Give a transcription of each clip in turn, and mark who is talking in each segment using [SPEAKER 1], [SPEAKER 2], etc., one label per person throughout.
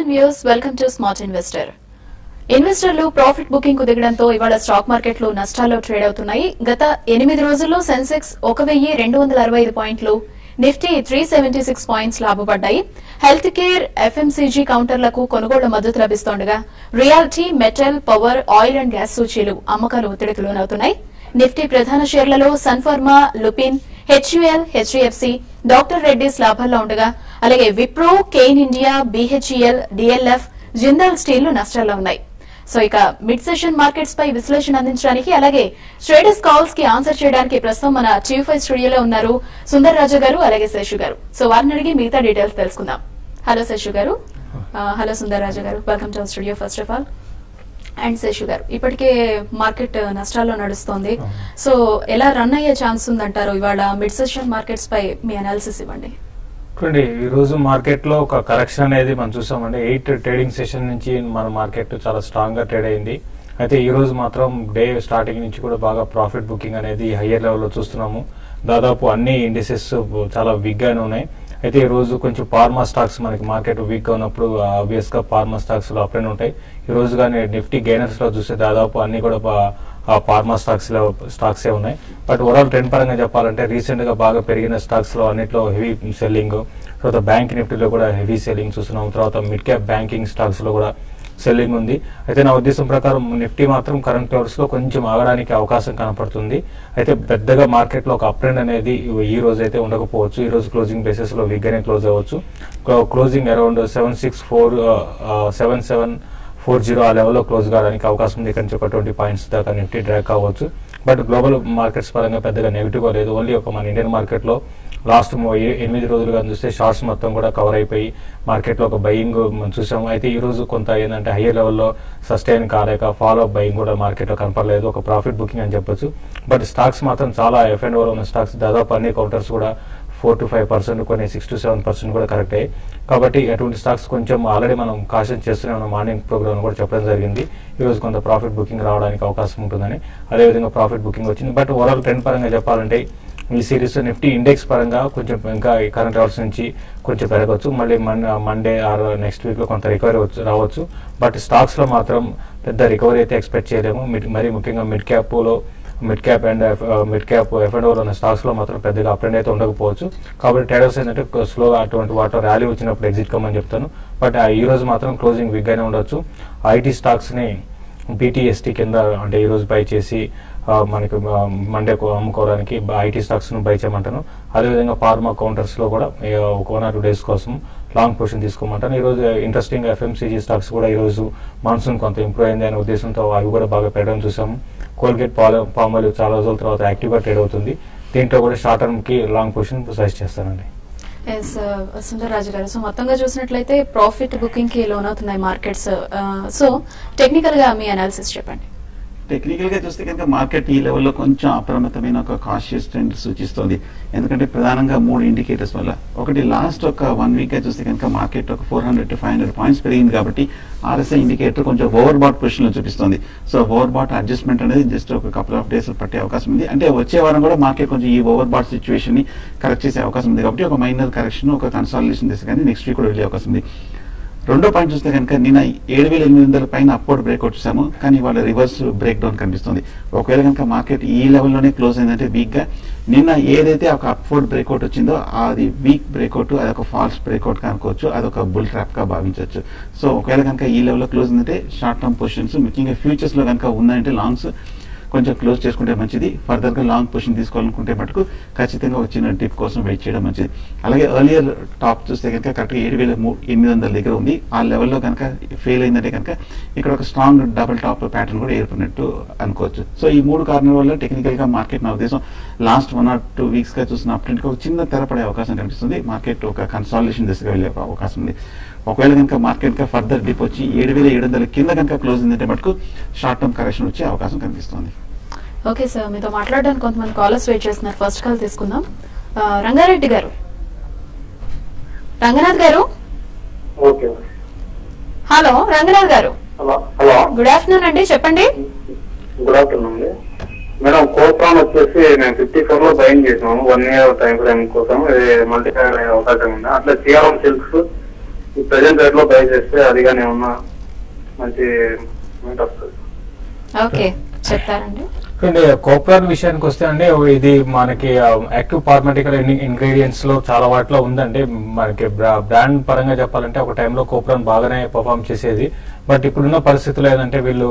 [SPEAKER 1] afternoon viewers, welcome to Smart Investor. ఇన్వెస్టర్లు profit booking కు దిగడంతో ఇవాళ స్టాక్ మార్కెట్ లో నష్టాల్లో ట్రేడ్ అవుతున్నాయి. గత 8 రోజుల్లో సెన్సెక్స్ 1265 పాయింట్లు, నిఫ్టీ 376 పాయింట్స్ లాభపడ్డాయి. హెల్త్ కేర్, ఎఫ్ఎంసీజీ కౌంటర్లకు కొనుగోళ్ల మద్దతు లభిస్తుండగా reality, metal, power, oil and gas సూచీలు అమ్మకాలు ఒత్తిడికి లోనవుతున్నాయి. నిఫ్టీ ప్రధాన షేర్లలో Sun Pharma, Lupin, HUL, HDFC, doctor Reddy's లాభాల్లో ఉండగా అలాగే Wipro, Cairn India, BHEL, DLF, Jindal steel నష్టాల్లో ఉన్నాయి. సో ఇక మిడ్ సెషన్ మార్కెట్స్ పై విశ్లేషణ అందించడానికి అలాగే ట్రేడర్స్ కాల్స్ కి ఆన్సర్ చేయడానికి ప్రస్తుతం మన చీఫ్ ఐ స్టూడియోలో ఉన్నారు సుందర్ రాజు గారు అలాగే శేషు గారు. సో వారిని అడిగి మిగతా డీటెయిల్స్ తెలుసుకుందాం. హలో శేషు గారు. హలో సుందర్ రాజు గారు, welcome to studio first of all. And Seshu గారు, ఇప్పటికే మార్కెట్ నష్టాల్లో నడుస్తోంది. సో ఎలా రన్ అయ్యే ఛాన్స్ ఉందంటారు? ఇవాళ మిడ్ సెషన్ మార్కెట్స్ పై మీ అనాలిసిస్ ఇవ్వండి.
[SPEAKER 2] చూడండి, ఈ రోజు మార్కెట్ లో ఒక కరెక్షన్ అనేది మనం చూసామండి. 8 ట్రేడింగ్ సెషన్ నుంచి మన మార్కెట్ చాలా స్ట్రాంగ్ గా ట్రేడ్ అయింది. అయితే ఈ రోజు మాత్రం డే స్టార్టింగ్ నుంచి కూడా బాగా ప్రాఫిట్ బుకింగ్ అనేది హయ్యర్ లెవెల్లో చూస్తున్నాము. దాదాపు అన్ని ఇండిసెస్ చాలా వీక్ గానే ఉన్నాయి. అయితే ఈ రోజు కొంచెం ఫార్మా స్టాక్స్ మనకి మార్కెట్ వీక్ గా ఉన్నప్పుడు ఆబ్వియస్ గా ఫార్మా స్టాక్స్ లో అప్ అండ్ ఉంటాయి. ఈ రోజు కానీ నిఫ్టీ గెయినర్స్ లో చూస్తే దాదాపు అన్ని కూడా ఫార్మా స్టాక్స్ ఉన్నాయి. బట్ ఓవరాల్ ట్రెండ్ పరంగా చెప్పాలంటే రీసెంట్ గా బాగా పెరిగిన స్టాక్స్ లో అన్నిట్లో హెవీ సెల్లింగ్, తర్వాత బ్యాంక్ నిఫ్టీలో కూడా హెవీ సెల్లింగ్ చూస్తున్నాం. తర్వాత మిడ్ క్యాప్ బ్యాంకింగ్ స్టాక్స్ లో కూడా సెల్లింగ్ ఉంది. అయితే నా ఉద్దేశం ప్రకారం నిఫ్టీ మాత్రం కరెంట్ లెవెల్స్ లో కొంచెం ఆగడానికి అవకాశం కనపడుతుంది. అయితే పెద్దగా మార్కెట్ లో ఒక అప్ ట్రెండ్ అనేది ఈ రోజు అయితే ఉండకపోవచ్చు. ఈ రోజు క్లోజింగ్ బేసిస్ లో వీక్ గానే క్లోజ్ అవ్వచ్చు. క్లోజింగ్ అరౌండ్ 7740 ఆ లెవెల్లో క్లోజ్ కావడానికి అవకాశం ఉంది. ఇక్కడ నుంచి ఒక 20 పాయింట్స్ దాకా నిఫ్టీ డ్రాగ్ కావచ్చు. బట్ గ్లోబల్ మార్కెట్స్ పరంగా పెద్దగా నెగిటివ్ గా లేదు. ఓన్లీ ఒక మన ఇండియన్ మార్కెట్ లో లాస్ట్ 8 రోజులుగా చూస్తే షార్ట్స్ మొత్తం కూడా కవర్ అయిపోయి మార్కెట్ లో ఒక బయింగ్ మనం చూసాము. అయితే ఈ రోజు కొంత ఏంటంటే హైయర్ లెవెల్లో సస్టైన్ కాలేక ఫాలో అప్ బయింగ్ కూడా మార్కెట్ లో కనపడలేదు. ఒక ప్రాఫిట్ బుకింగ్ అని చెప్పొచ్చు. బట్ స్టాక్స్ మాత్రం చాలా ఎఫ్ అండ్ ఓవర్ ఉన్న స్టాక్స్, దాదాపు అన్ని కౌంటర్స్ కూడా 4 to 5%, కొన్ని 6 to 7% కూడా కరెక్ట్ అయ్యాయి. కాబట్టి అటువంటి స్టాక్స్ కొంచెం ఆల్రెడీ మనం కాషన్ చేస్తూనే ఉన్న మార్నింగ్ ప్రోగ్రామ్ కూడా చెప్పడం జరిగింది. ఈ రోజు కొంత ప్రాఫిట్ బుకింగ్ రావడానికి అవకాశం ఉంటుందని. అదేవిధంగా ప్రాఫిట్ బుకింగ్ వచ్చింది. బట్ ఓవరాల్ ట్రెండ్ పరంగా చెప్పాలంటే ఈ సిరీస్ నిఫ్టీ ఇండెక్స్ పరంగా కొంచెం ఇంకా కరెంట్ అవర్స్ నుంచి కొంచెం పెరగవచ్చు. మళ్ళీ మండే ఆర్ నెక్స్ట్ వీక్ లో కొంత రికవరీ రావచ్చు. బట్ స్టాక్స్ లో మాత్రం పెద్ద రికవరీ అయితే ఎక్స్పెక్ట్ చేయలేము. మరీ ముఖ్యంగా mid cap and F and over ఉన్న స్టాక్స్ లో మాత్రం పెద్దగా అప్ అండ్ అయితే ఉండకపోవచ్చు. కాబట్టి ట్రేడర్స్ ఏంటంటే స్లోగా అటువంటి వాటర్ ర్యాలీ వచ్చినప్పుడు ఎగ్జిట్ కమ్మని చెప్తాను. బట్ ఈ రోజు మాత్రం క్లోజింగ్ వీక్ గానే ఉండొచ్చు. ఐటీ స్టాక్స్ ని BTST కింద అంటే ఈ రోజు బై చేసి మనకి మండే అమ్ముకోవడానికి ఐటీ స్టాక్స్ ను బై చేయమంటాను. అదేవిధంగా ఫార్మా కౌంటర్స్ లో కూడా ఒక 1 or 2 days కోసం లాంగ్ పొజిషన్ తీసుకోమంటాను. ఈ రోజు ఇంట్రెస్టింగ్ ఎఫ్ఎంసీజీ స్టాక్స్ కూడా ఈ రోజు మాన్సూన్ కొంత ఇంప్రూవ్ అయింది అనే ఉద్దేశంతో అవి కూడా బాగా పెరగడం చూసాము. కోల్గేట్, పామాలివ్ చాలా రోజుల తర్వాత యాక్టివ్ గా ట్రేడ్ అవుతుంది. దీంట్లో కూడా షార్ట్ టర్మ్ కి లాంగ్ పొజిషన్ సజెస్ట్ చేస్తానండి.
[SPEAKER 1] సుందర్ రాజు గారు, సో మొత్తంగా చూసినట్లయితే ప్రాఫిట్ బుకింగ్ కి లోన్ అవుతున్నాయి మార్కెట్స్. సో టెక్నికల్ గా మీ అనాలిసిస్ చెప్పండి.
[SPEAKER 3] టెక్నికల్ గా చూస్తే కనుక మార్కెట్ ఈ లెవెల్లో కొంచెం అప్రమత్తమైన ఒక కాషియస్ ట్రెండ్ సూచిస్తోంది. ఎందుకంటే ప్రధానంగా 3 ఇండికేటర్స్ వల్ల. ఒకటి, లాస్ట్ ఒక 1 week గా చూస్తే కనుక మార్కెట్ ఒక 400 to 500 పాయింట్స్ పెరిగింది. కాబట్టి RSI ఇండికేటర్ కొంచెం ఓవర్ బాట్ పొజిషన్ లో చూపిస్తుంది. సో ఓవర్ బాట్ అడ్జస్ట్మెంట్ అనేది జస్ట్ ఒక కపుల్ ఆఫ్ డేస్ పట్టే అవకాశం ఉంది. అంటే వచ్చే వారం కూడా మార్కెట్ కొంచెం ఈ ఓవర్ బాట్ సిచ్యువేషన్ ని కరెక్ట్ చేసే అవకాశం ఉంది. కాబట్టి ఒక మైనర్ కరెక్షన్, ఒక కన్సాలిడేషన్ దిశ కానీ నెక్స్ట్ వీక్ కూడా వెళ్ళే అవకాశం ఉంది. రెండో పాయింట్ చూస్తే కనుక నిన్న 7800 పైన అప్వర్డ్ బ్రేక్అవుట్ చూసాము. కానీ వాళ్ళ రివర్స్ బ్రేక్ డౌన్ కనిపిస్తుంది. ఒకవేళ కనుక మార్కెట్ ఈ లెవెల్లోనే క్లోజ్ అయిందంటే వీక్ గా, నిన్న ఏదైతే ఒక అప్వర్డ్ బ్రేక్అవుట్ వచ్చిందో అది వీక్ బ్రేక్అవుట్, అదొక ఫాల్స్ బ్రేక్అవుట్ కనుకోవచ్చు, అదొక బుల్ ట్రాప్ గా భావించవచ్చు. సో ఒకవేళ కనుక ఈ లెవెల్లో క్లోజ్ అయిందంటే షార్ట్ టర్మ్ పొజిషన్స్, ముఖ్యంగా ఫ్యూచర్స్ లో కనుక ఉందంటే లాంగ్స్ కొంచెం క్లోజ్ చేసుకుంటే మంచిది. ఫర్దర్ గా లాంగ్ పొజిషన్ తీసుకోవాలనుకుంటే మటుకు ఖచ్చితంగా వచ్చిన డిప్ కోసం వెయిట్ చేయడం మంచిది. అలాగే ఎర్లియర్ టాప్ చూస్తే కనుక కరెక్ట్గా 7800 దగ్గర ఉంది. ఆ లెవెల్లో కనుక ఫెయిల్ అయిందంటే కనుక ఇక్కడ ఒక స్ట్రాంగ్ డబుల్ టాప్ ప్యాటర్న్ కూడా ఏర్పడినట్టు అనుకోవచ్చు. సో ఈ 3 కారణాల వల్ల టెక్నికల్ గా మార్కెట్ నా ఉద్దేశం లాస్ట్ 1 or 2 weeks గా చూసిన అప్ ట్రెండ్ కి ఒక చిన్న తెరపడే అవకాశం కనిపిస్తుంది. మార్కెట్ ఒక కన్సాలిడేషన్ దిశగా వెళ్ళే అవకాశం ఉంది. ఒకవేళ కనుక మార్కెట్ గా ఫర్దర్ డిప్ వచ్చి 7700 కింద కనుక క్లోజ్ అయిందంటే మటుకు షార్ట్ టర్మ్ కరెక్షన్ వచ్చే అవకాశం కనిపిస్తుంది.
[SPEAKER 1] ఓకే సార్, మీతో మాట్లాడడానికి కొంతమంది కాలర్స్ వెయిట్ చేస్తున్నారు. ఫస్ట్ కాల్ తీసుకుందాం. రంగారెడ్డి గారు, రంగనాథ్ గారు. హలో రంగనాథ్ గారు.
[SPEAKER 4] హలో,
[SPEAKER 1] గుడ్ ఆఫ్టర్నూన్ అండి, చెప్పండి.
[SPEAKER 4] గుడ్ ఆఫ్టర్నూన్ అండి. మేడం, కోప్రాన్ వచ్చేసి నేను 54 లో బయింగ్ చేసాను. 1 year టైం ఫ్రేమ్ కోసం మల్టీప్లై అయ్యే అవకాశం ఉంది. అట్లా సిఆర్ఎం సిల్క్స్ ఈ ప్రజెంట్ రేట్ లో బై చేస్తే అది కానీ ఏమన్నా మంచి వస్తుంది.
[SPEAKER 1] ఓకే చెప్తారండి.
[SPEAKER 2] అంటే కోప్రాన్ విషయానికి వస్తే అండి ఇది మనకి యాక్టివ్ ఫార్మాటికల్ ఇంగ్రీడియంట్స్ లో చాలా వాటిలో ఉందండి. మనకి బ్రాండ్ పరంగా చెప్పాలంటే ఒక టైంలో కోప్రాన్ బాగానే పర్ఫామ్ చేసేది. బట్ ఇప్పుడున్న పరిస్థితుల్లో ఏంటంటే వీళ్ళు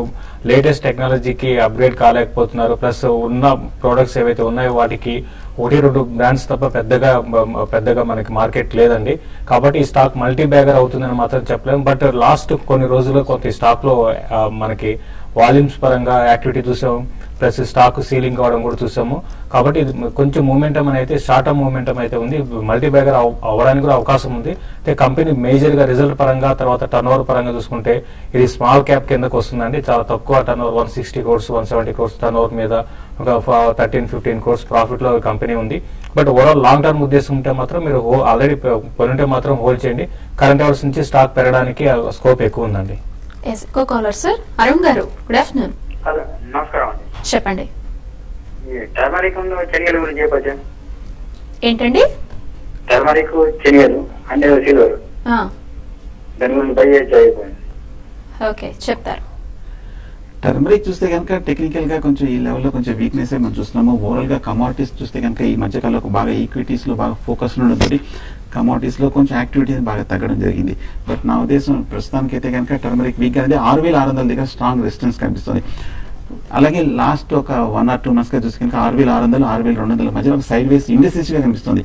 [SPEAKER 2] లేటెస్ట్ టెక్నాలజీకి అప్గ్రేడ్ కాలేకపోతున్నారు. ప్లస్ ఉన్న ప్రోడక్ట్స్ ఏవైతే ఉన్నాయో వాటికి 1-2 బ్రాండ్స్ తప్ప పెద్దగా మనకి మార్కెట్ లేదండి. కాబట్టి ఈ స్టాక్ మల్టీ బ్యాగర్ అవుతుందని మాత్రం చెప్పలేము. బట్ లాస్ట్ కొన్ని రోజుల్లో కొంత ఈ స్టాక్ లో మనకి వాల్యూమ్స్ పరంగా యాక్టివిటీ చూసాము, ప్లస్ స్టాక్ సీలింగ్ కావడం కూడా చూసాము. కాబట్టి ఇది కొంచెం మూమెంటం అయితే షార్ట్ టర్మ్ మూమెంటం అయితే ఉంది. మల్టీ బ్యాగర్ అవ్వడానికి కూడా అవకాశం ఉంది. అయితే కంపెనీ మేజర్ గా రిజల్ట్ పరంగా తర్వాత టర్న్ ఓవర్ పరంగా చూసుకుంటే ఇది స్మాల్ క్యాప్ కిందకు వస్తుందండి. చాలా తక్కువ turn over 160 crores 170 crores turn over మీద ఒక 13-15 crores ప్రాఫిట్ లో కంపెనీ ఉంది. బట్ ఓవరాల్ లాంగ్ టర్మ్ ఉద్దేశం ఉంటే మాత్రం మీరు ఆల్రెడీ కొనుంటే మాత్రం హోల్డ్ చేయండి. కరెంట్ అవర్స్ నుంచి స్టాక్ పెరగడానికి స్కోప్ ఎక్కువ ఉందండి.
[SPEAKER 1] కాలర్ సార్ అరుణ్ గారు, గుడ్ ఆఫ్టర్నూన్.
[SPEAKER 4] నమస్కారం అండి.
[SPEAKER 1] చెప్పండి.
[SPEAKER 4] టర్మరిక్ శనిగలు గురించి చెప్పచ్చా?
[SPEAKER 1] ఏంటండి?
[SPEAKER 4] టర్మరిక్ శనిగలు అంటే సిల్వర్, దాని గురించి బై చేయొచ్చా?
[SPEAKER 1] ఓకే చెప్తారు.
[SPEAKER 3] టర్మరిక్ చూస్తే కనుక టెక్నికల్ గా కొంచెం ఈ లెవెల్లో కొంచెం వీక్నెస్ మనం చూస్తున్నాము. ఓవరాల్ గా కమాడిటీస్ చూస్తే కనుక ఈ మధ్యకాలంలో బాగా ఈక్విటీస్ లో బాగా ఫోకస్ ఉండడంతో కమాడిటీస్ లో కొంచెం యాక్టివిటీ బాగా తగ్గడం జరిగింది. బట్ నా ఉద్దేశం ప్రస్తుతానికి అయితే కనుక టర్మరిక్ వీక్ అనేది 6,600 దగ్గర స్ట్రాంగ్ రెసిస్టెన్స్ కనిపిస్తుంది. అలాగే లాస్ట్ ఒక 1 or 2 months గా చూస్తే కనుక 6,600 6,200 మధ్యలో ఒక సైడ్ వేస్ ఇండెక్స్ గా కనిపిస్తుంది.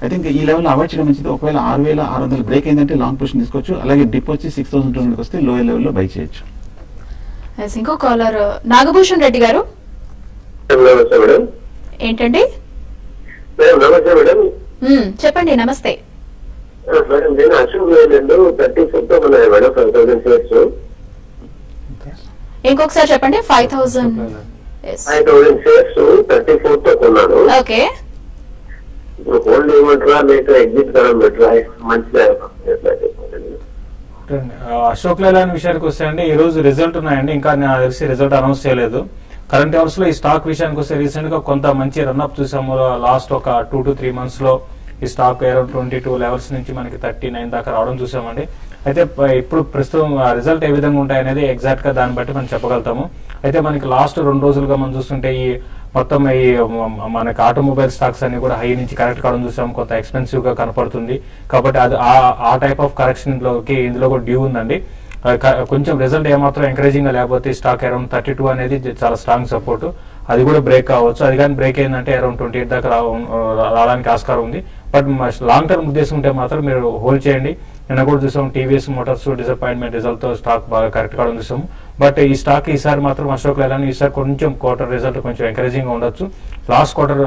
[SPEAKER 3] ఐ థింక్ ఈ లెవెల్ అవాయిడ్ చేయడం మంచిది. ఒకవేళ 6,600 బ్రేక్ అయిందంటే లాంగ్ పొజిషన్ తీసుకోవచ్చు. అలాగే డిప్ వచ్చి 6,200 వస్తే లోయర్ లెవెల్లో బై చేయొచ్చు.
[SPEAKER 1] ఇంకో కాలర్ నాగభూషణ్ రెడ్డి గారు. ఏంటండి? చెప్పండి. నమస్తే.
[SPEAKER 4] నేను అశోక్ లేలాండ్ 34 తో ఉన్నాయి మేడం, 5,000 షేర్స్.
[SPEAKER 1] ఇంకొకసారి చెప్పండి. 5,000
[SPEAKER 4] షేర్స్ 34 తో కొన్నాను.
[SPEAKER 1] ఓకే.
[SPEAKER 4] హోల్డ్ చేయమంటారా లేక ఎగ్జిట్ కావడం బెటరా? మంచిగా
[SPEAKER 2] అశోక్ లేలాండ్ విషయానికి వస్తే అండి ఈ రోజు రిజల్ట్ ఉన్నాయండి. ఇంకా నాకు తెలిసి రిజల్ట్ అనౌన్స్ చేయలేదు. కరెంట్ అవర్స్ లో ఈ స్టాక్ విషయానికి వస్తే రీసెంట్ గా కొంత మంచి రన్అప్ చూసాము. లాస్ట్ ఒక 2 to 3 months లో ఈ స్టాక్ అరౌండ్ 22 లెవెల్స్ నుంచి మనకి 39 దాకా రావడం చూసామండి. అయితే ఇప్పుడు ప్రస్తుతం రిజల్ట్ ఏ విధంగా ఉంటాయనేది ఎగ్జాక్ట్ గా దాన్ని బట్టి మనం చెప్పగలుగుతాము. అయితే మనకి లాస్ట్ 2 రోజులుగా మనం చూస్తుంటే ఈ మొత్తం ఈ మనకి ఆటోమొబైల్ స్టాక్స్ అన్ని కూడా హై నుంచి కరెక్ట్ కావడం చూసాం. కొంత ఎక్స్పెన్సివ్ గా కనపడుతుంది. కాబట్టి అది ఆ టైప్ ఆఫ్ కరెక్షన్ లోకి ఇందులో కూడా డ్యూ ఉందండి. కొంచెం రిజల్ట్ ఏమాత్రం ఎంకరేజింగ్ గా లేకపోతే స్టాక్ అరౌండ్ 32 అనేది చాలా స్ట్రాంగ్ సపోర్ట్. అది కూడా బ్రేక్ కావచ్చు. అది కానీ బ్రేక్ అయిందంటే అరౌండ్ 28 దాకా రావడానికి ఆస్కారం ఉంది. బట్ లాంగ్ టర్మ్ ఉద్దేశం ఉంటే మాత్రం మీరు హోల్డ్ చేయండి. నిన్న కూడా చూసాం టీవీఎస్ మోటార్స్ డిసప్పాయింట్మెంట్ రిజల్ట్ తో స్టాక్ బాగా కరెక్ట్ కావడం చూసాము. బట్ ఈ స్టాక్ ఈసారి మాత్రం అశోక్ లేలాండ్ ఈసారి కొంచెం క్వార్టర్ రిజల్ట్ కొంచెం ఎంకరేజింగ్ గా ఉండొచ్చు. లాస్ట్ క్వార్టర్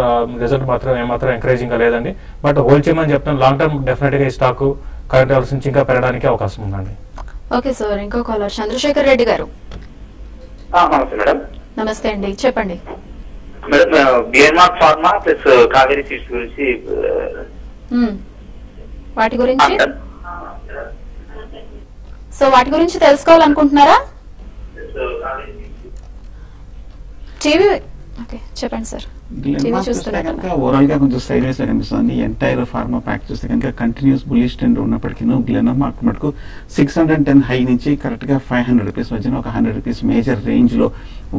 [SPEAKER 2] రిజల్ట్ మాత్రం ఏమాత్రం ఎంకరేజింగ్ గా లేదండి. బట్ హోల్డ్ చేయమని చెప్తాను. లాంగ్ టర్మ్ డెఫినెట్ గా ఈ స్టాక్ కరెంట్ అవర్స్ నుంచి ఇంకా పెరగడానికి అవకాశం ఉందండి.
[SPEAKER 1] Okay sir. ఇంకో కాలర్ చంద్రశేఖర్ రెడ్డి గారు.
[SPEAKER 4] నమస్తే మేడం.
[SPEAKER 1] నమస్తే అండి. చెప్పండి.
[SPEAKER 4] Madam BNR pharma plus Kaveri seeds గురించి
[SPEAKER 1] వాటి గురించి వాటి గురించి తెలుసుకోవాలనుకుంటున్నారా? టీవీ ఓకే చెప్పండి సార్.
[SPEAKER 3] ఓవరాల్ గా కొంచెం సైడ్ వేస్ లా కనిపిస్తుంది. ఎంటైర్ ఫార్మా ప్యాక్ చూస్తే కనుక కంటిన్యూస్ బుల్లిష్ ట్రెండ్ ఉన్నప్పటికీ గ్లెనమార్క్ మటుకు 610 హై నుంచి కరెక్ట్ గా 500 రూపీస్ మధ్యన ఒక 100 రూపీస్ మేజర్ రేంజ్ లో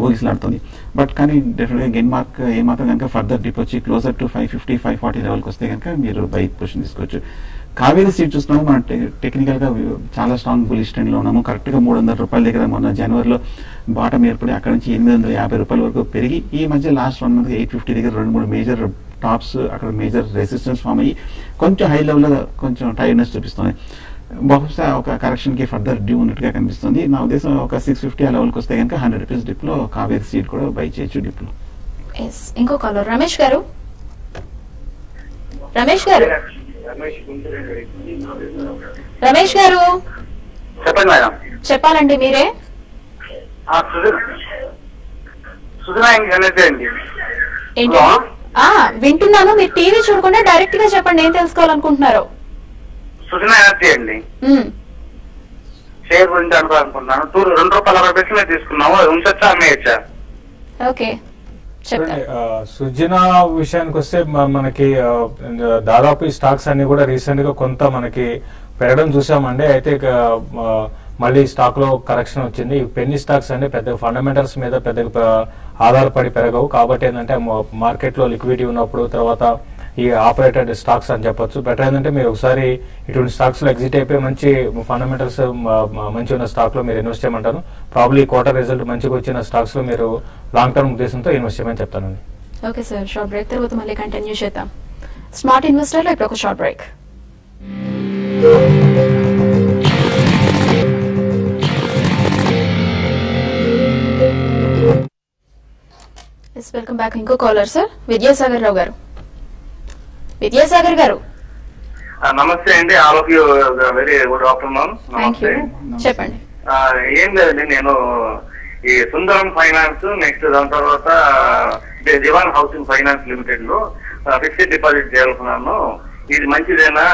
[SPEAKER 3] ఊగిసలాడుతుంది. బట్ కానీ డెఫినెట్ గా గెయిన్ మార్క్ ఏమాత్రం కనుక ఫర్దర్ డిప్ వచ్చి క్లోజర్ టు 550-540 లెవెల్కి వస్తే కనుక మీరు బై పొజిషన్ తీసుకోవచ్చు. కావేరీ సీడ్ చూస్తున్నాము. మనం టెక్నికల్ గా చాలా స్ట్రాంగ్ బులిష్ ట్రెండ్ లో ఉన్నాము. కరెక్ట్ గా 300 రూపాయల దగ్గర మొన్న జనవరిలో బాటం ఏర్పడి అక్కడ నుంచి 850 రూపాయల వరకు పెరిగి ఈ మధ్య లాస్ట్ 1 month 850 దగ్గర 2-3 మేజర్ టాప్స్ అక్కడ మేజర్ రెసిస్టెన్స్ ఫామ్ అయ్యి కొంచెం హై లెవెల్ లో కొంచెం టైర్డ్నెస్ చూపిస్తుంది. బహుశా ఒక కరెక్షన్ కి ఫర్దర్ డ్యూ ఉన్నట్టుగా కనిపిస్తుంది. నా ఉద్దేశం ఒక 650 ఆ లెవెల్కి వస్తే కనుక 100 రూపీస్ డిప్ లో కావేరీ సీడ్ కూడా బై చేయొచ్చు డిప్ లో.
[SPEAKER 1] ఇంకో కాలర్ రమేష్ గారు. రమేష్ గారు
[SPEAKER 4] చెప్పండి మేడం.
[SPEAKER 1] చెప్పాలండి మీరే. ఏంటి? వింటున్నాను. మీరు టీవీ చూడకుండా డైరెక్ట్ గా చెప్పండి ఏం తెలుసుకోవాలనుకుంటున్నారో.
[SPEAKER 4] సుజనా ఎనర్జీ అండి. షేర్ గురించి అనుకోవాలనుకుంటున్నాను. 2 రూపాయల 60 పైసలు తీసుకున్నాము. ఉంచొచ్చా అమ్మేయచ్చా?
[SPEAKER 1] ఓకే
[SPEAKER 2] సుజనా విషయానికి వస్తే మనకి దాదాపు ఈ స్టాక్స్ అన్ని కూడా రీసెంట్ గా కొంత మనకి పెరగడం చూసామండి. అయితే మళ్ళీ స్టాక్ లో కరెక్షన్ వచ్చింది. పెన్నీ స్టాక్స్ అంటే పెద్ద ఫండమెంటల్స్ మీద పెద్దగా ఆధారపడి పెరగవు. కాబట్టి ఏంటంటే మార్కెట్ లో లిక్విడిటీ ఉన్నప్పుడు తర్వాత ఈ ఆపరేటెడ్ స్టాక్స్ అని చెప్పొచ్చు. బెటర్ ఏంటంటే మీరు ఒకసారి ఇటువంటి స్టాక్స్ లో ఎగ్జిట్ అయిపోయి మంచి ఫండమెంటల్స్ మంచి ఉన్న స్టాక్ లో మీరు ఇన్వెస్ట్ చేయమంటారు. ప్రాబ్లీ క్వార్టర్ రిజల్ట్ మంచిగా వచ్చిన స్టాక్స్ లో మీరు లాంగ్ టర్మ్ ఉద్దేశంతో ఇన్వెస్ట్ చేయమని చెప్తానండి.
[SPEAKER 1] ఓకే సార్, షార్ట్ బ్రేక్ తర్వాత మళ్ళీ కంటిన్యూ చేద్దాం. స్మార్ట్ ఇన్వెస్టర్ లో ఇప్పుడు ఒక షార్ట్ బ్రేక్. Welcome back. ఇంకో కాలర్ సార్, విద్యాసాగర్ రావు గారు. విద్యాసాగర్ గారు
[SPEAKER 5] నమస్తే అండి. All of you very good afternoon. నమస్తే.
[SPEAKER 1] చెప్పండి.
[SPEAKER 5] ఏం లేదండి, నేను ఈ సుందరం ఫైనాన్స్, నెక్స్ట్ దాని తర్వాత దివాన్ హౌసింగ్ ఫైనాన్స్ లిమిటెడ్ లో ఫిక్స్డ్ డిపాజిట్ చేయాలనుకున్నాను. ఇది మంచిదేనా?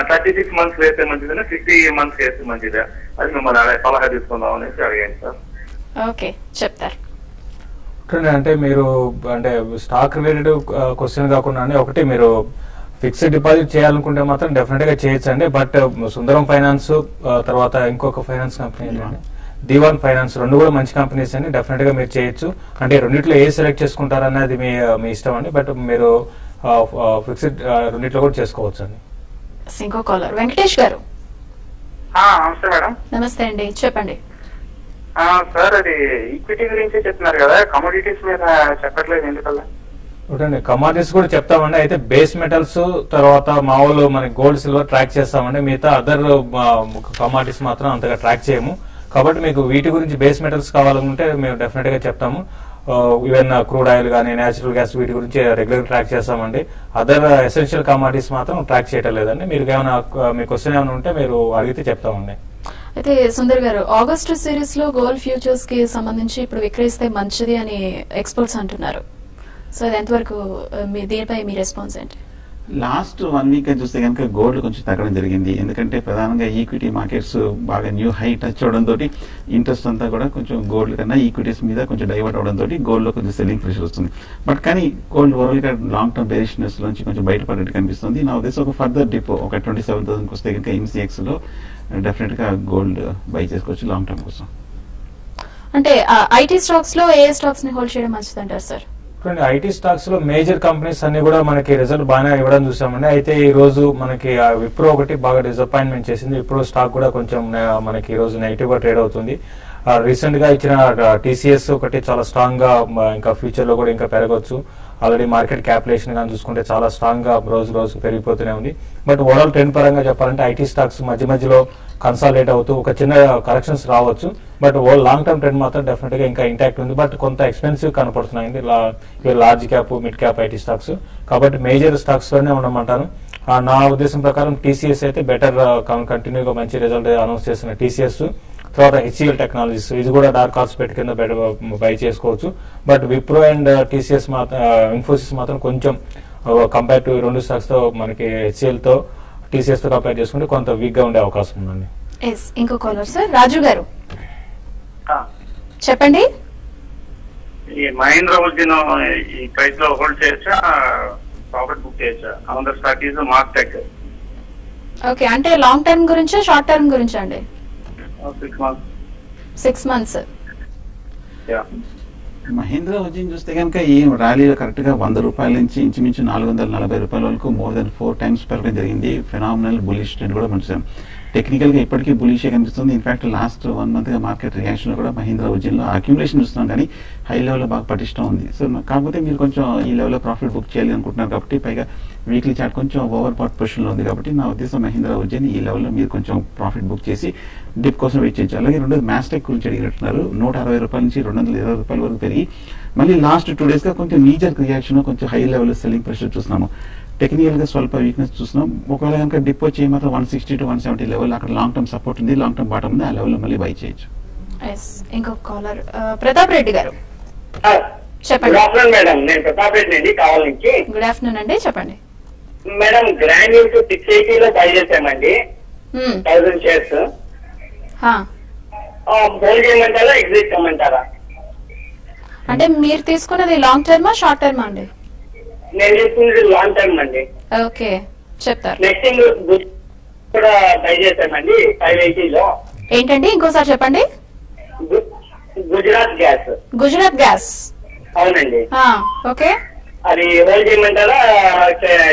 [SPEAKER 5] 36 months వేస్తే మంచిదేనా, 60 months వేస్తే మంచిదా? అది మిమ్మల్ని సలహా తీసుకుందాం అనేసి అడిగాను సార్.
[SPEAKER 1] ఓకే, చెప్తారు.
[SPEAKER 2] అంటే మీరు అంటే స్టాక్ రిలేటెడ్ క్వశ్చన్ కాకుండా ఒకటి మీరు ఫిక్స్డ్ డిపాజిట్ చేయాలనుకుంటే మాత్రం డెఫినెట్ గా చేయొచ్చండి. బట్ సుందరం ఫైనాన్స్ తర్వాత ఇంకొక ఫైనాన్స్ కంపెనీ ఏంటంటే దివాన్ ఫైనాన్స్, రెండు కూడా మంచి కంపెనీస్ అండి. డెఫినెట్ గా మీరు చేయొచ్చు. అంటే రెండిట్లో ఏ సెలెక్ట్ చేసుకుంటారనేది మీ ఇష్టం అండి. బట్ మీరు ఫిక్స్డ్ రెండిట్లో కూడా చేసుకోవచ్చు అండి.
[SPEAKER 1] ఇంకో కాలర్ వెంకటేష్ గారు.
[SPEAKER 5] నమస్తే మేడం.
[SPEAKER 1] నమస్తే అండి, చెప్పండి.
[SPEAKER 5] సార్, అది ఈక్విటీ గురించి చెప్తున్నారు కదా, కమోడిటీస్ మీద చెప్పట్లేదు ఎందుకల్లా?
[SPEAKER 2] చూడండి, కమాడిటీస్ కూడా చెప్తామండి. అయితే బేస్ మెటల్స్ తర్వాత మామూలు మనకి గోల్డ్ సిల్వర్ ట్రాక్ చేస్తామండి. మిగతా అదర్ కమాడిటీస్ మాత్రం అంతగా ట్రాక్ చేయము. కాబట్టి మీకు వీటి గురించి బేస్ మెటల్స్ కావాలనుకుంటే మేము డెఫినెట్ గా చెప్తాము. ఈవెన్ క్రూడ్ ఆయిల్ కానీ న్యాచురల్ గ్యాస్ వీటి గురించి రెగ్యులర్ ట్రాక్ చేస్తామండి. అదర్ ఎసెన్షియల్ కమాడిటీస్ మాత్రం ట్రాక్ చేయటం లేదండి. మీరు ఏమైనా మీ క్వశ్చన్ ఏమైనా ఉంటే మీరు అడిగితే చెప్తామండి.
[SPEAKER 1] అయితే సుందర్ గారు, ఆగస్టు సిరీస్ లో గోల్డ్ ఫ్యూచర్స్ కి సంబంధించి ఇప్పుడు విక్రయిస్తే మంచిది అని ఎక్స్పర్ట్స్ అంటున్నారు. సో అది ఎంతవరకు దీనిపై మీ రెస్పాన్స్ ఏంటి?
[SPEAKER 3] లాస్ట్ 1 week చూస్తే కనుక గోల్డ్ కొంచెం తగ్గడం జరిగింది. ఎందుకంటే ప్రధానంగా ఈక్విటీ మార్కెట్స్ బాగా న్యూ హై టచ్ అవడంతో ఇంట్రెస్ట్ అంతా కూడా కొంచెం గోల్డ్ కన్నా ఈక్విటీస్ మీద కొంచెం డైవర్ట్ అవడంతో గోల్డ్ లో కొంచెం సెల్లింగ్ ప్రెషర్ వస్తుంది. బట్ కానీ గోల్డ్ ఓవరాల్ గా లాంగ్ టర్మ్ బేరిష్నెస్ నుంచి కొంచెం బయటపడేట్టు కనిపిస్తుంది. నా ఉద్దేశం ఒక ఫర్దర్ డిపో ఒక 27,000 వస్తే కనుక MCX లో డెఫినెట్ గా గోల్డ్ బై చేసుకోవచ్చు లాంగ్ టర్మ్ కోసం.
[SPEAKER 1] అంటే ఐటీ స్టాక్స్ లో ఏ స్టాక్స్ ని హోల్డ్ చేయడం మంచిది అంటారు సార్?
[SPEAKER 2] ఐటీ స్టాక్స్ లో మేజర్ కంపెనీస్ అన్ని కూడా మనకి రిజల్ట్ బాగానే ఇవ్వడం చూసామండి. అయితే ఈ రోజు మనకి విప్రో ఒకటి బాగా డిసప్పాయింట్మెంట్ చేసింది. విప్రో స్టాక్ కూడా కొంచెం మనకి ఈ రోజు నెగిటివ్ గా ట్రేడ్ అవుతుంది. రీసెంట్ గా ఇచ్చిన TCS ఒకటి చాలా స్ట్రాంగ్ గా ఇంకా ఫ్యూచర్ లో కూడా ఇంకా పెరగవచ్చు. ఆల్రెడీ మార్కెట్ క్యాపిటలైజేషన్ కానీ చూసుకుంటే చాలా స్ట్రాంగ్ గా రోజు పెరిగిపోతూనే ఉంది. బట్ ఓవరాల్ ట్రెండ్ పరంగా చెప్పాలంటే ఐటీ స్టాక్స్ మధ్యలో కన్సాలిడేట్ అవుతూ ఒక చిన్న కరెక్షన్స్ రావచ్చు. బట్ లాంగ్ టర్మ్ ట్రెండ్ మాత్రం డెఫినెట్ గా ఇంకా ఇంటాక్ట్ ఉంది. బట్ కొంత ఎక్స్పెన్సివ్ కనపడుతున్నాయండి large cap mid cap IT stocks. కాబట్టి మేజర్ స్టాక్స్ లోనే ఉండమంటాను. నా ఉద్దేశం ప్రకారం TCS అయితే బెటర్, కంటిన్యూగా మంచి రిజల్ట్ అనౌన్స్ చేసిన TCS, తర్వాత HCL టెక్నాలజీస్ ఇది కూడా డార్క్ హార్స్ పెట్టి కింద బై చేసుకోవచ్చు. But Wipro and TCS Infosys మాత్రం కొంచెం కంపేర్ టు రెండు స్టాక్స్ తో మనకి HCL తో TCS తో కంపేర్ చేసుకుంటే కొంత వీక్ గా ఉండే అవకాశం ఉందండి.
[SPEAKER 1] ఇంకో కాలర్ సార్, రాజు గారు, చెప్పండి.
[SPEAKER 5] ఈ మహీంద్రా ఉజ్జిన్ ఈ ప్రైస్ లో హోల్డ్ చేయొచ్చా, ప్రాఫిట్ బుక్ చేయొచ్చా? అనంతర్ స్టాక్ ఈజ్ మార్కెట్.
[SPEAKER 1] ఓకే, అంటే లాంగ్ టర్మ్ గురించా షార్ట్ టర్మ్ గురించా అండి?
[SPEAKER 5] 6 months.
[SPEAKER 1] 6 months.
[SPEAKER 3] మహీంద్రా ఉజ్జిన్ చూస్తే కనుక ఈ ర్యాలీలో కరెక్ట్ గా 100 రూపాయల నుంచి ఇంచుమించు 440 రూపాయల వరకు మోర్ దెన్ 4 times పెరగడం జరిగింది. ఫెనామినల్ బులిష్ ట్రెండ్ కూడా మంచిది. టెక్నికల్ గా ఇప్పటికీ బులిషే కనిపిస్తుంది. ఇన్ఫాక్ట్ లాస్ట్ 1 month గా మార్కెట్ రియాక్షన్ కూడా మహీంద్రా ఉజ్జిన్ లో అక్యుములేషన్ చూస్తున్నాం కానీ హై లెవెల్ లో బాగా పటిష్టం ఉంది. సో కాకపోతే మీరు కొంచెం ఈ లెవెల్ లో ప్రాఫిట్ బుక్ చేయాలి అనుకుంటున్నారు కాబట్టి, పైగా వీక్లీ చార్ట్ కొంచెం ఓవర్ బాట్ పొజిషన్ లో ఉంది కాబట్టి నా ఉద్దేశం మహీంద్రా ఉజ్జిన్ ఈ లెవెల్ లో మీరు కొంచెం ప్రాఫిట్ బుక్ చేసి డిప్ కోసం వెయిట్ చేయొచ్చు. అలాగే రెండోది మ్యాస్టెక్ గురించి అడిగినట్టున్నారు. 160 రూపాయల నుంచి 220 రూపాయల వరకు పెరిగి మళ్ళీ లాస్ట్ 2 days గా కొంచెం నీజర్ రియాక్షన్, కొంచెం హై లెవెల్ సెల్లింగ్ ప్రెషర్ చూస్తున్నాము. టెక్నికల్ గా స్వల్ప వీక్నెస్ చూస్తున్నాం. ఒకవేళ కనుక డిప్ వచ్చి మాత్రం 160 to 170 లెవెల్ అక్కడ లాంగ్ టర్మ్ సపోర్ట్ ఉంది, లాంగ్ టర్మ్ బాటమ్ ఉంది, ఆ లెవెల్ లో మళ్ళీ బై చేయొచ్చు.
[SPEAKER 1] ఇంకొక కాలర్ ప్రతాప్ రెడ్డి గారు, చెప్పండి.
[SPEAKER 6] గుడ్ ఆఫ్టర్నూన్ మేడం, నేను ప్రతాప్ రెడ్డి అండి కావాలి నుంచి.
[SPEAKER 1] గుడ్ ఆఫ్టర్నూన్ అండి, చెప్పండి.
[SPEAKER 6] మేడం, గ్రాన్యూల్స్ 680 లో బై చేసామండి 1000 shares. హోల్డ్ చేయమంటారా, ఎగ్జిట్ చేయమంటారా?
[SPEAKER 1] అంటే మీరు తీసుకున్నది లాంగ్ టర్మా షార్ట్ టర్మా అండి?
[SPEAKER 6] నేను తీసుకున్నది లాంగ్ టర్మ్ అండి.
[SPEAKER 1] ఓకే, చెప్తారు.
[SPEAKER 6] నెక్స్ట్ కూడా బై చేశామండి 580లో.
[SPEAKER 1] ఏంటండి ఇంకోసారి చెప్పండి.
[SPEAKER 6] గుజరాత్ గ్యాస్.
[SPEAKER 1] గుజరాత్ గ్యాస్.
[SPEAKER 6] అవునండి.
[SPEAKER 1] ఓకే,
[SPEAKER 6] అది హోల్డ్ చేయమంటారా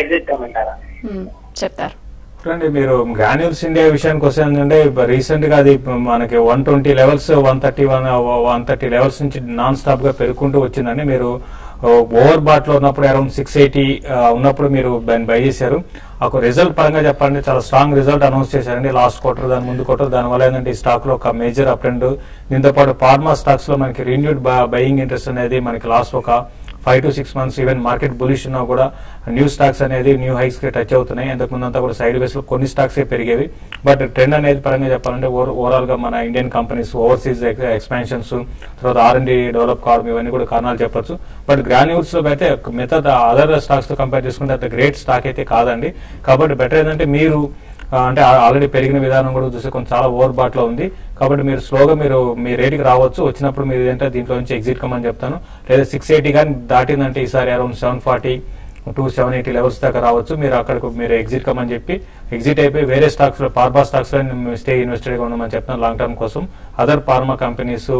[SPEAKER 6] ఎగ్జిట్ కమ్మంటారా?
[SPEAKER 1] చెప్తారు.
[SPEAKER 2] చూడండి, మీరు గ్రాన్యూల్స్ ఇండియా విషయానికి వస్తే ఏంటంటే రీసెంట్ గా అది మనకి 120 లెవెల్స్ 130 లెవెల్స్ నుంచి నాన్ స్టాప్ గా పెరుగుకుంటూ వచ్చిందండి. మీరు ఓవర్ బాట్ లో ఉన్నప్పుడు అరౌండ్ 680 ఉన్నప్పుడు మీరు దాన్ని బై చేశారు. ఒక రిజల్ట్ పరంగా చెప్పండి, చాలా స్ట్రాంగ్ రిజల్ట్ అనౌన్స్ చేశారండి లాస్ట్ క్వార్టర్, దాని ముందు క్వార్టర్. దానివల్ల ఏంటంటే ఈ స్టాక్ లో ఒక మేజర్ అప్ ట్రెండ్, దీంతో పాటు ఫార్మా స్టాక్స్ లో మనకి రిన్యూడ్ బయింగ్ ఇంట్రెస్ట్ అనేది మనకి లాస్ట్ ఒక 5 to 6 months even market bullish ఉన్నా కూడా న్యూ స్టాక్స్ అనేది న్యూ హైస్ కి టచ్ అవుతున్నాయి. అంతకుముందు అంతా కూడా సైడ్ వేస్ లో కొన్ని స్టాక్స్ పెరిగేవి. బట్ ట్రెండ్ అనేది పరంగా చెప్పాలంటే ఓవరాల్ గా మన ఇండియన్ కంపెనీస్ ఓవర్సీస్ ఎక్స్పాన్షన్స్, తర్వాత R&D డెవలప్ కావడం, ఇవన్నీ కూడా కారణాలు చెప్పొచ్చు. బట్ గ్రాన్యూల్స్ లో అయితే మిగతా అదర్ స్టాక్స్ తో కంపేర్ చేసుకుంటే అంత గ్రేట్ స్టాక్ అయితే కాదండి. కాబట్టి బెటర్ ఏంటంటే మీరు అంటే ఆల్రెడీ పెరిగిన విధానం కూడా చూస్తే కొంచెం చాలా ఓవర్ బాట్ లో ఉంది. కాబట్టి మీరు స్లోగా మీరు మీ రేటుకి రావచ్చు. వచ్చినప్పుడు మీరు ఏంటంటే దీంట్లో నుంచి ఎగ్జిట్ కమ్మని చెప్తాను. లేదా 680 కానీ దాటిందంటే ఈసారి అరౌండ్ 740 to 780 లెవెల్స్ దాకా రావచ్చు. మీరు అక్కడికి మీరు ఎగ్జిట్ కమ్మని చెప్పి ఎగ్జిట్ అయిపోయి వేరే స్టాక్స్ లో ఫార్మా స్టాక్స్ లో స్టే ఇన్వెస్టెడ్ గా ఉండమని చెప్తాను లాంగ్ టర్మ్ కోసం. Other pharma companies,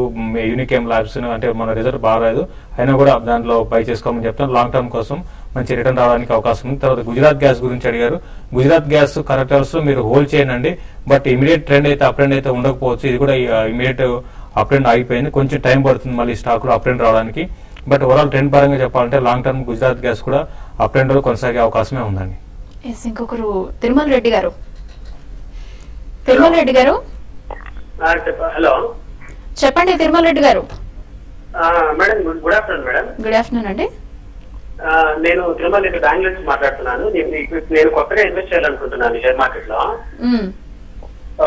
[SPEAKER 2] Unichem labs అంటే మన రిజల్ట్ బాగాలేదు అయినా కూడా దాంట్లో బై చేసుకోమని చెప్తాను. లాంగ్ టర్మ్ కోసం మంచి రిటర్న్ రావడానికి అవకాశం ఉంది. తర్వాత గుజరాత్ గ్యాస్ గురించి అడిగారు. గుజరాత్ గ్యాస్ కరెక్టర్స్ మీరు హోల్డ్ చేయండి. బట్ ఇమీడియట్ ట్రెండ్ అయితే అప్ ట్రెండ్ అయితే ఉండకపోవచ్చు. ఇది కూడా ఇమీడియట్ అప్ ట్రెండ్ ఆగిపోయింది. కొంచెం టైం పడుతుంది మళ్ళీ స్టాక్ లో అప్ ట్రెండ్ రావడానికి. బట్ ఓవరాల్ ట్రెండ్ పరంగా చెప్పాలంటే లాంగ్ టర్మ్ గుజరాత్ గ్యాస్ కూడా అప్ ట్రెండ్ లో కొనసాగే అవకాశమే ఉందండి.
[SPEAKER 1] ఇంకొకరు తిరుమల రెడ్డి గారు. తిరుమల రెడ్డి గారు
[SPEAKER 6] హలో
[SPEAKER 1] చెప్పండి. తిరుమల రెడ్డి గారు.
[SPEAKER 6] Madam good afternoon. Madam
[SPEAKER 1] good afternoon అండి.
[SPEAKER 6] నేను తిరుమల రెడ్డి బెంగళూరు నుంచి మాట్లాడుతున్నాను. నేను కొత్తగా ఇన్వెస్ట్ చేయాలనుకుంటున్నాను షేర్ మార్కెట్ లో.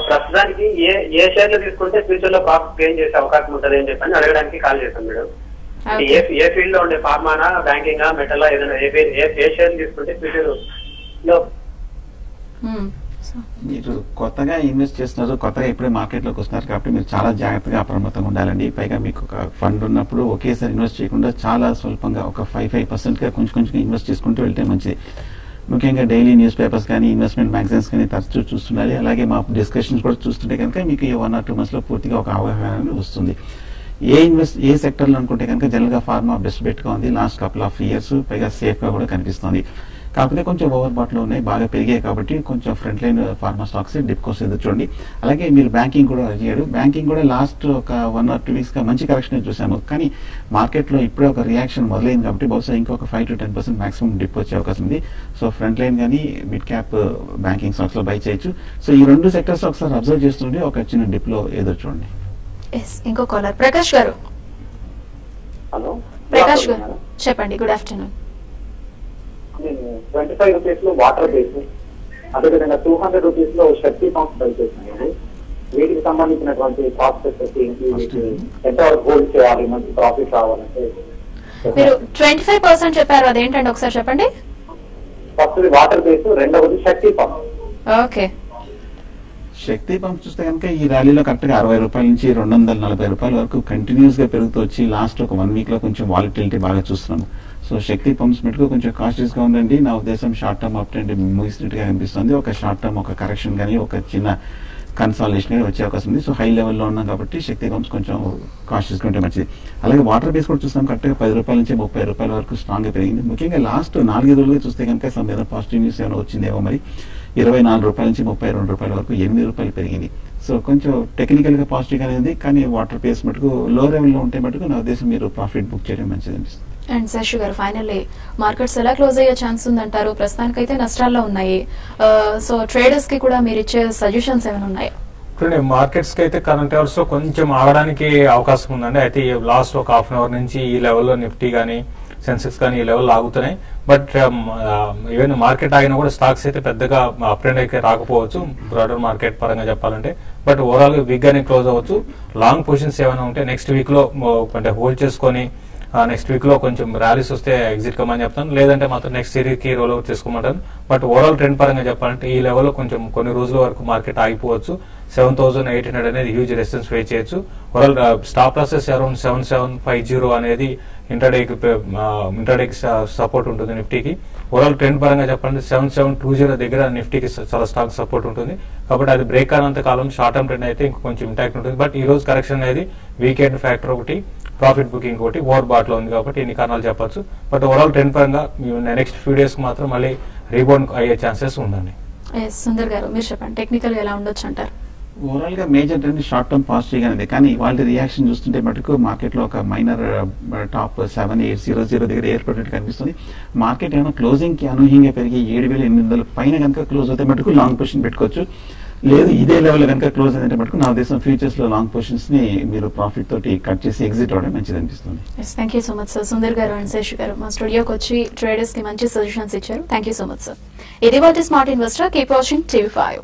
[SPEAKER 6] ప్రస్తుతానికి ఏ షేర్లు తీసుకుంటే ఫ్యూచర్ లో ప్రాఫిట్ గెయిన్ చేసే అవకాశం ఉంటుంది అని చెప్పని అడగడానికి కాల్ చేశాను మేడం. ఏ ఫీల్డ్ లో ఉండే ఫార్మానా, బ్యాంకింగ్, మెటల్, ఏదైనా ఏ షేర్ తీసుకుంటే ఫ్యూచర్ లో?
[SPEAKER 3] మీరు కొత్తగా ఇన్వెస్ట్ చేస్తున్నారు, కొత్తగా ఇప్పుడే మార్కెట్ లోకి వస్తున్నారు కాబట్టి మీరు చాలా జాగ్రత్తగా అప్రమత్తంగా ఉండాలండి. పైగా మీకు ఒక ఫండ్ ఉన్నప్పుడు ఒకేసారి ఇన్వెస్ట్ చేయకుండా చాలా స్వల్పంగా ఒక 5% గా కొంచెం కొంచెం ఇన్వెస్ట్ చేసుకుంటూ వెళ్తే మంచిది. ముఖ్యంగా డైలీ న్యూస్ పేపర్స్ కానీ ఇన్వెస్ట్మెంట్ మ్యాగజైన్స్ కానీ తరచూ చూస్తుండాలి. అలాగే మా డిస్కషన్స్ కూడా చూస్తుంటే కనుక మీకు ఈ 1 or 2 months లో పూర్తిగా ఒక అవగాహన వస్తుంది. ఏ సెక్టర్లో అనుకుంటే కనుక జనరల్ గా ఫార్మా బెస్ట్ బెట్ గా ఉంది. లాస్ట్ కపుల్ ఆఫ్ ఇయర్స్ పైగా సేఫ్ గా కూడా కనిపిస్తుంది. కాకపోతే కొంచెం ఓవర్ బాట్ లో ఉన్నాయి, బాగా పెరిగాయి కాబట్టి కొంచెం front line pharma stocks dip కోసం ఎదురు చూడండి. అలాగే మీరు బ్యాంకింగ్ కూడా అడిగారు. బ్యాంకింగ్ కూడా లాస్ట్ ఒక 1 or 2 weeks గా మంచి కరెక్షన్ చూసాము. కానీ మార్కెట్ లో ఇప్పుడే ఒక రియాక్షన్ మొదలైంది కాబట్టి బహుశా ఇంకొక 5 to 10% మాక్సిమం డిప్ వచ్చే అవకాశం ఉంది. సో ఫ్రంట్ లైన్ కానీ మిడ్ క్యాప్ బ్యాంకింగ్ స్టాక్స్ లో బై చేయొచ్చు. సో ఈ 2 సెక్టర్స్ ఒకసారి అబ్జర్వ్ చేస్తుంటే ఒక చిన్న డిప్ లో ఎదురు చూడండి.
[SPEAKER 1] ఇంకో కాలర్ ప్రకాష్ గారు.
[SPEAKER 6] హలో
[SPEAKER 1] ప్రకాష్ గారు చెప్పండి. Good afternoon.
[SPEAKER 6] 25 rupees లో వాటర్ బేస్, అదేవిధంగా 200 rupees లో శక్తి పంప్స్ బై చేసినాయండి. వీటికి సంబంధించినటువంటి ప్రాస్పెక్ట్స్ ఏంటి, ఎంతవరకు హోల్డ్ చేయాలి, మంచి ప్రాఫిట్ రావాలంటే?
[SPEAKER 1] మీరు 25% చెప్పారు, అదేంటండి ఒకసారి చెప్పండి.
[SPEAKER 6] ఫస్ట్ వాటర్ బేస్, రెండవది శక్తి పంప్.
[SPEAKER 1] ఓకే.
[SPEAKER 3] శక్తి పంప్ చూస్తే కనుక ఈ ర్యాలీలో కరెక్ట్ గా 60 రూపాయల నుంచి 240 రూపాయల వరకు కంటిన్యూస్ గా పెరుగుతూ వచ్చి లాస్ట్ ఒక 1 week లో కొంచెం వాలిటిలిటీ బాగా చూస్తున్నాము. సో శక్తి పంప్స్ మటుకు కొంచెం కాన్షియస్ గా ఉండండి. నా ఉద్దేశం షార్ట్ టర్మ్ అప్ ట్రెండ్ ముగిసినట్టుగా కనిపిస్తుంది. ఒక షార్ట్ టర్మ్ ఒక కరెక్షన్ కానీ ఒక చిన్న కన్సాలిడేషన్ కానీ వచ్చే అవకాశం ఉంది. సో హై లెవెల్లో ఉన్నాం కాబట్టి శక్తి పంప్స్ కొంచెం కాన్షియస్ గా ఉంటే మంచిది. అలాగే వాటర్ బేస్ కూడా చూస్తాం కరెక్ట్ గా 10 రూపాయల నుంచి 30 రూపాయల వరకు స్ట్రాంగ్ గా పెరిగింది. ముఖ్యంగా లాస్ట్ 4 రోజులుగా చూస్తే కనుక ఏదైనా పాజిటివ్ న్యూస్ ఏమైనా వచ్చిందేమో మరి. 24 రూపాయల నుంచి 32 రూపాయల వరకు 8 రూపాయలు పెరిగింది. సో కొంచెం టెక్నికల్ గా పాజిటివ్ గానే ఉంది. కానీ వాటర్ బేస్ మటుకు లో లెవెల్ లో ఉంటే మటుకు నా ఉద్దేశం మీరు ప్రాఫిట్ బుక్ చేయడం మంచిది అనిపిస్తుంది.
[SPEAKER 1] అండ్ శశి గారు, ఫైనల్లీ మార్కెట్స్ ఎలా క్లోజ్ అయ్యే ఛాన్స్ ఉందంటారు? ప్రస్తుతానికైతే నష్టాల్లో ఉన్నాయి. సో ట్రేడర్స్ కి కూడా మీరు ఇచ్చే సజెషన్స్ ఏమైనా ఉన్నాయి?
[SPEAKER 2] మార్కెట్స్ కి అయితే కరెంట్ అవర్స్ లో కొంచెం ఆగడానికి అవకాశం ఉందండి. అయితే లాస్ట్ ఒక హాఫ్ అన్ అవర్ నుంచి ఈ లెవెల్లో నిఫ్టీ కానీ సెన్సెక్స్ కానీ ఈ లెవెల్ ఆగుతున్నాయి. బట్ ఈవెన్ మార్కెట్ ఆగినా కూడా స్టాక్స్ అయితే పెద్దగా అప్ ట్రెండ్ అయితే రాకపోవచ్చు బ్రాడర్ మార్కెట్ పరంగా చెప్పాలంటే. బట్ ఓవరాల్ గా వీక్ గానే క్లోజ్ అవ్వచ్చు. లాంగ్ పొజిషన్స్ ఏమైనా ఉంటే నెక్స్ట్ వీక్ లో అంటే హోల్డ్ చేసుకొని నెక్స్ట్ వీక్ లో కొంచెం ర్యాలీస్ వస్తే ఎగ్జిట్ కమ్మని చెప్తాను, లేదంటే మాత్రం నెక్స్ట్ సిరీస్ కి రోల్ అవుట్ చేసుకోమంటాను. బట్ ఓవరాల్ ట్రెండ్ పరంగా చెప్పాలంటే ఈ లెవెల్లో కొంచెం కొన్ని రోజుల వరకు మార్కెట్ ఆగిపోవచ్చు. 7,800 అనేది హ్యూజ్ రెసిస్టెన్స్ ఫేస్ చేయొచ్చు. ఓవరాల్ స్టాప్ లాసెస్ అరౌండ్ 7750 అనేది ఇంటర్డేకి సపోర్ట్ ఉంటుంది నిఫ్టీకి. ఓవరాల్ ట్రెండ్ పరంగా చెప్పాలంటే 7720 దగ్గర నిఫ్టీకి చాలా స్ట్రాంగ్ సపోర్ట్ ఉంటుంది. కాబట్టి అది బ్రేక్ అయినంత కాలం షార్ట్ టర్మ్ ట్రెండ్ అయితే ఇంకొంచెం ఇంపాక్ట్ ఉంటుంది. బట్ ఈ రోజు కరెక్షన్ అనేది వీకెండ్ ఫ్యాక్టర్ ఒకటి, ప్రాఫిట్ బుకింగ్ ఒకటి ఓవర్ బాట్ లో ఉంది కాబట్టి ఇన్ని కారణాలు చెప్పొచ్చు. బట్ ఓవరాల్ ట్రెండ్ పరంగా నెక్స్ట్ ఫ్యూ డేస్ కి మాత్రం మళ్ళీ రీబౌండ్ అయ్యే ఛాన్సెస్ ఉందండి.
[SPEAKER 1] సుందర్ గారు మీరు చెప్పండి, టెక్నికల్ ఎలా ఉండొచ్చు అంటారు?
[SPEAKER 3] ఓవరాల్ గా major trend short term positive గానే ఉంది. కానీ వాళ్ళ రియాక్షన్ చూస్తుంటే మటుకు మార్కెట్ లో ఒక మైనర్ టాప్ 7800 దగ్గర ఏర్పడినట్టు కనిపిస్తుంది. మార్కెట్ ఏమైనా క్లోజింగ్ కి అనూహ్యంగా పెరిగి 7,800 పైన కనుక క్లోజ్ అవుతే మటుకు లాంగ్ పొజిషన్ పెట్టుకోవచ్చు. లేదు ఇదే లెవెల్ కనుక క్లోజ్ అయిందంటే మటుకు నా ఉద్దేశం ఫ్యూచర్స్ లో లాంగ్ పొజిషన్స్ ని మీరు ప్రాఫిట్ తోటి కట్ చేసి ఎగ్జిట్ అవడం మంచిది అనిపిస్తుంది.
[SPEAKER 1] Thank you so much sir. Sundar గారు అండ్ శేష్ గారు మా స్టూడియోకి వచ్చి ట్రేడర్స్ కి మంచి సజెషన్స్ ఇచ్చారు. Thank you so much sir. ఇది వాటి smart investor. Keep watching TV5.